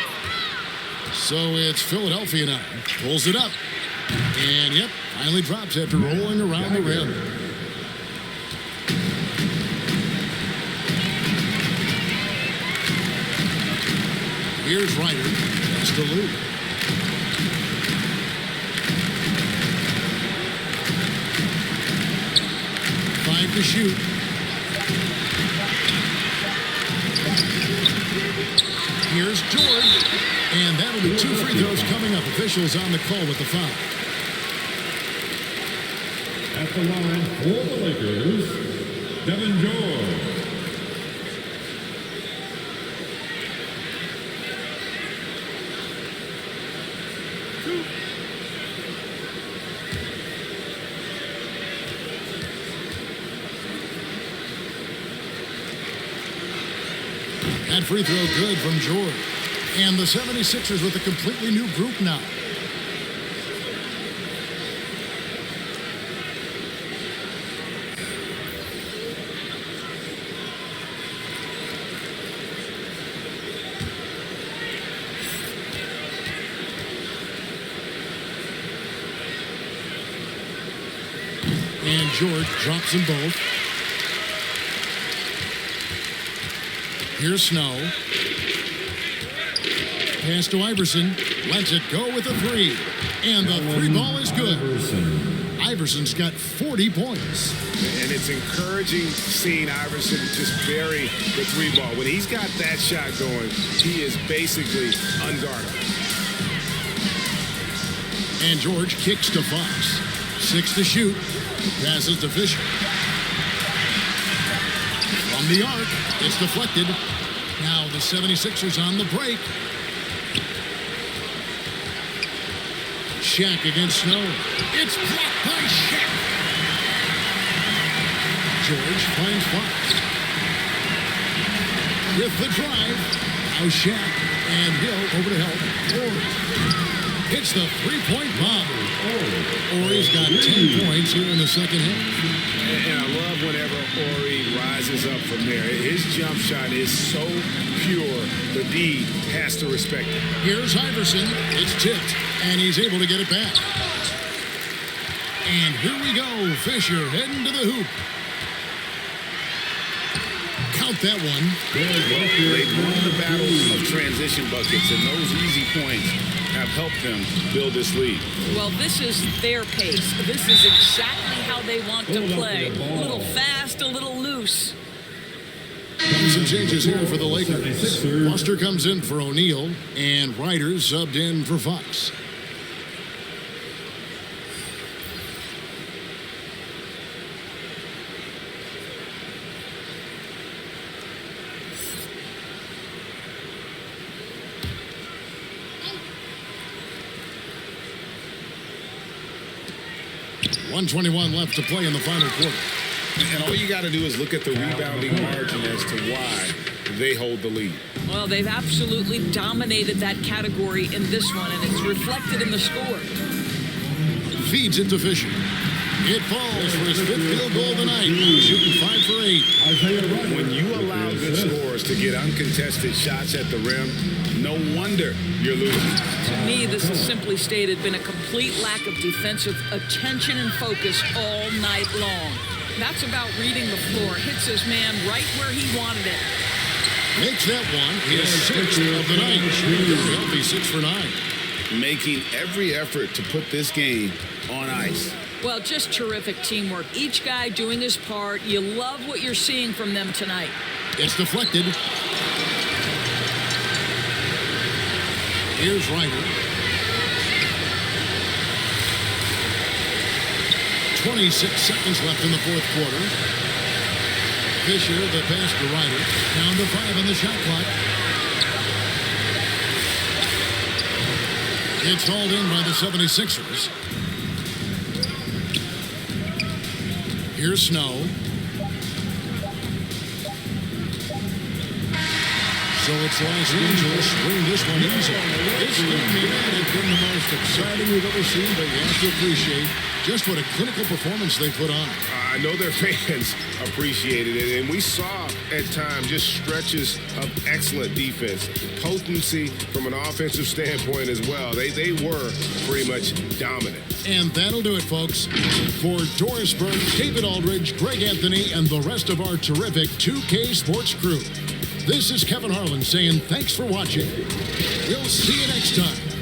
So it's Philadelphia now. Pulls it up. And, yep, finally drops after rolling around the rim. Here's Ryder. That's to Lou. Five to shoot. Here's George. And that'll be 2 free throws coming up. Officials on the call with the foul. At the line for the Lakers, Devin George. That free throw good from George. And the 76ers with a completely new group now. And George drops them both. Here's Snow. Pass to Iverson. Lets it go with a three. And the three ball is good. Iverson's got 40 points. And it's encouraging seeing Iverson just bury the three ball. When he's got that shot going, he is basically unguardable. And George kicks to Fox. 6 to shoot. Passes to Fisher. From the arc, it's deflected. Now the 76ers on the break. Shaq against Snow. It's blocked by Shaq. George finds Fox. With the drive. Now Shaq and Hill over to help. Ori hits the three-point bomb. Ori's got 10 points here in the second half. And I love whenever Ori rises up from there. His jump shot is so pure, the D has to respect it. Here's Iverson. It's tipped, and he's able to get it back. And here we go. Fisher heading to the hoop. Count that one. They've won the battle of transition buckets, and those easy points have helped them build this lead. Well, this is their pace. This is exactly how they want to play. A little fast, a little loose. Some changes here for the Lakers. Foster comes in for O'Neal, and Ryder subbed in for Fox. .121 left to play in the final quarter. And all you got to do is look at the rebounding margin as to why they hold the lead. Well, they've absolutely dominated that category in this one, and it's reflected in the score. Feeds it to Fisher. It falls for his fifth field goal tonight. Shooting 5 for 8. When you allow good scorers to get uncontested shots at the rim, no wonder you're losing. To me, this is simply stated been a complete lack of defensive attention and focus all night long. That's about reading the floor. Hits his man right where he wanted it. Makes that one his sixth of the night. He'll be 6 for 9. Making every effort to put this game on ice. Well, just terrific teamwork. Each guy doing his part. You love what you're seeing from them tonight. It's deflected. Here's Ryder. 26 seconds left in the fourth quarter. Fisher, the pass to Ryder. Down to 5 on the shot clock. It's hauled in by the 76ers. Here's Snow. So it's Los Angeles win this one easy. This game may not have been the most exciting we've ever seen, but you have to appreciate just what a clinical performance they put on. I know their fans appreciated it, and we saw at times just stretches of excellent defense, potency from an offensive standpoint as well. They were pretty much dominant. And that'll do it, folks. For Doris Burke, David Aldridge, Greg Anthony, and the rest of our terrific 2K Sports crew, this is Kevin Harlan saying thanks for watching. We'll see you next time.